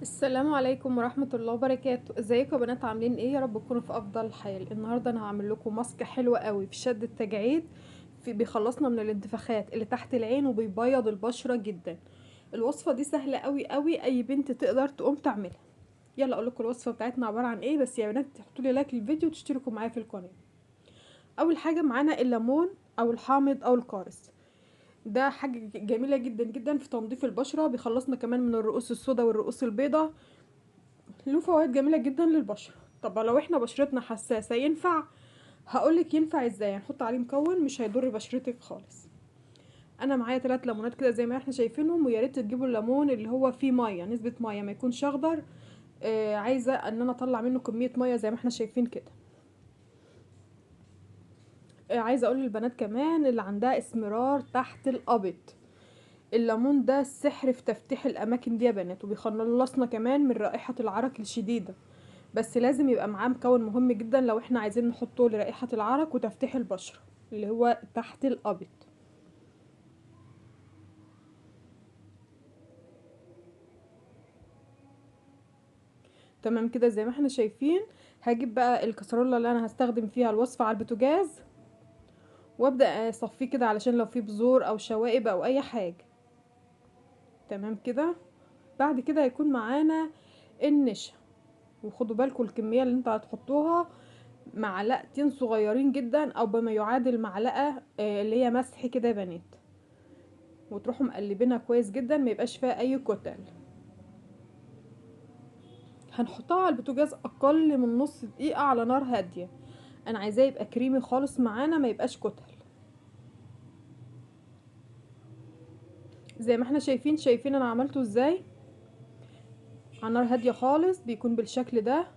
السلام عليكم ورحمة الله وبركاته. ازيكم يا بنات؟ عاملين ايه؟ يا رب تكونوا في افضل حال. النهارده انا هعمل لكم ماسك حلو قوي في شد التجاعيد، بيخلصنا من الانتفاخات اللي تحت العين وبيبيض البشرة جدا. الوصفة دي سهلة قوي قوي، اي بنت تقدر تقوم تعملها. يلا اقول لكم الوصفة بتاعتنا عبارة عن ايه. بس يا بنات تحطوا لي لايك للفيديو وتشتركوا معايا في القناة. اول حاجة معانا الليمون او الحامض او القارص. ده حاجة جميلة جدا جدا في تنظيف البشرة، بيخلصنا كمان من الرؤوس السوداء والرؤوس البيضاء. له فوائد جميلة جدا للبشرة. طب لو احنا بشرتنا حساسة ينفع؟ هقولك ينفع ازاي. هنحط عليه مكون مش هيضر بشرتك خالص. انا معايا 3 ليمونات كده زي ما احنا شايفينهم، ويا ريت تجيبوا الليمون اللي هو فيه ميه، نسبة ميه، ما يكونش اخضر. عايزة ان انا اطلع منه كمية ميه زي ما احنا شايفين كده. عايزة اقول للبنات كمان اللي عندها اسمرار تحت الابط، الليمون ده السحر في تفتيح الاماكن دي يا بنات، وبيخلصنا كمان من رائحة العرق الشديدة. بس لازم يبقى معاه مكون مهم جدا لو احنا عايزين نحطه لرائحة العرق وتفتيح البشرة، اللي هو تحت الابط. تمام كده زي ما احنا شايفين. هجيب بقى الكسرولة اللي انا هستخدم فيها الوصفة على البوتاجاز، وابدأ اصفيه كده علشان لو فيه بذور او شوائب او اي حاجة. تمام كده. بعد كده هيكون معانا النشا، وخدوا بالكم الكمية اللي انتوا هتحطوها معلقتين صغيرين جدا او بما يعادل معلقة اللي هي مسح كده يا بنات، وتروحوا مقلبينها كويس جدا ما يبقاش فيها اي كتل. هنحطها على البوتاجاز اقل من نص دقيقة على نار هادية. انا عايزاه يبقى كريمي خالص معانا ما يبقاش كتل. زي ما احنا شايفين انا عملته ازاي. على نار هادية خالص بيكون بالشكل ده.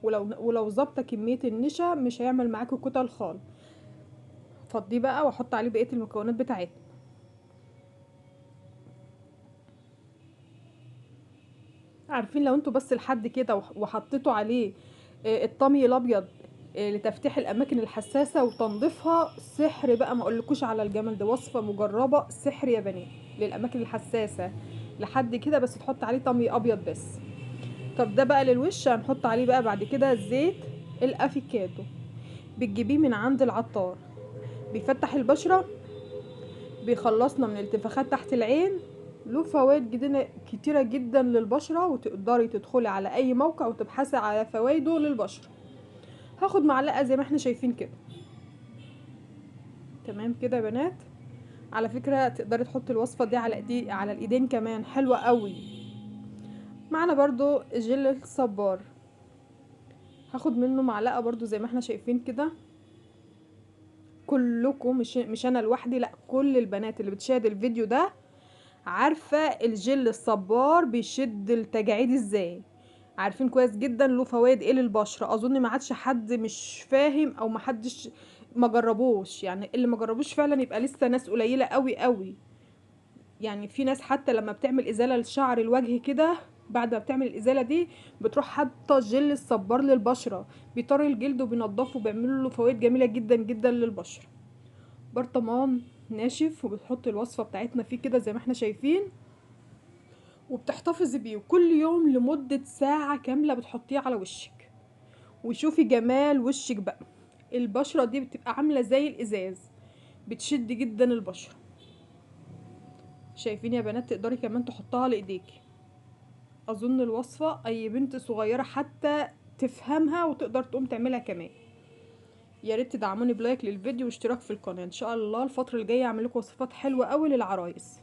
ولو ظابطه كمية النشا مش هيعمل معاكي كتل خالص. فضيه بقى واحط عليه بقية المكونات بتاعتنا. عارفين لو انتوا بس لحد كده وحطيتوا عليه الطمي الابيض لتفتيح الاماكن الحساسه وتنظيفها، سحر بقى ما اقولكوش على الجمال ده. وصفه مجربه سحر يا بنات للاماكن الحساسه. لحد كده بس تحط عليه طمي ابيض بس. طب ده بقى للوش. هنحط عليه بقى بعد كده زيت الافيكادو، بتجيبيه من عند العطار، بيفتح البشره، بيخلصنا من التفاخات تحت العين. له فوائد كتيرة جدا للبشرة، وتقدري تدخلي على اي موقع وتبحثي على فوائده للبشرة. هاخد معلقة زي ما احنا شايفين كده. تمام كده يا بنات. على فكرة تقدري تحطي الوصفة دي على الايدين كمان، حلوة قوي. معنا برضو جل الصبار، هاخد منه معلقة برضو زي ما احنا شايفين كده. كلكم مش انا لوحدي، لا كل البنات اللي بتشاهد الفيديو ده عارفة الجل الصبار بيشد التجاعيد ازاي. عارفين كويس جدا له فوائد ايه للبشرة. اظن ما عادش حد مش فاهم او ما حدش ما جربوش. يعني اللي ما جربوش فعلا يبقى لسه ناس قليلة قوي قوي. يعني في ناس حتى لما بتعمل ازالة لشعر الوجه كده، بعد ما بتعمل الازالة دي بتروح حاطة جل الصبار للبشرة، بيطري الجلد وبينضفه وبيعمل له فوائد جميلة جدا جدا للبشرة. برطمان ناشف وبتحط الوصفة بتاعتنا فيه كده زي ما احنا شايفين، وبتحتفظي بيه كل يوم لمدة ساعة كاملة بتحطيه على وشك. وشوفي جمال وشك بقى. البشرة دي بتبقى عاملة زي الازاز، بتشد جدا البشرة. شايفين يا بنات؟ تقدري كمان تحطها لايديكي. اظن الوصفة اي بنت صغيرة حتى تفهمها وتقدر تقوم تعملها كمان. يا ريت تدعموني بلايك للفيديو واشتراك في القناة. ان شاء الله الفترة الجاية اعمل لكم وصفات حلوة قوي للعرايس.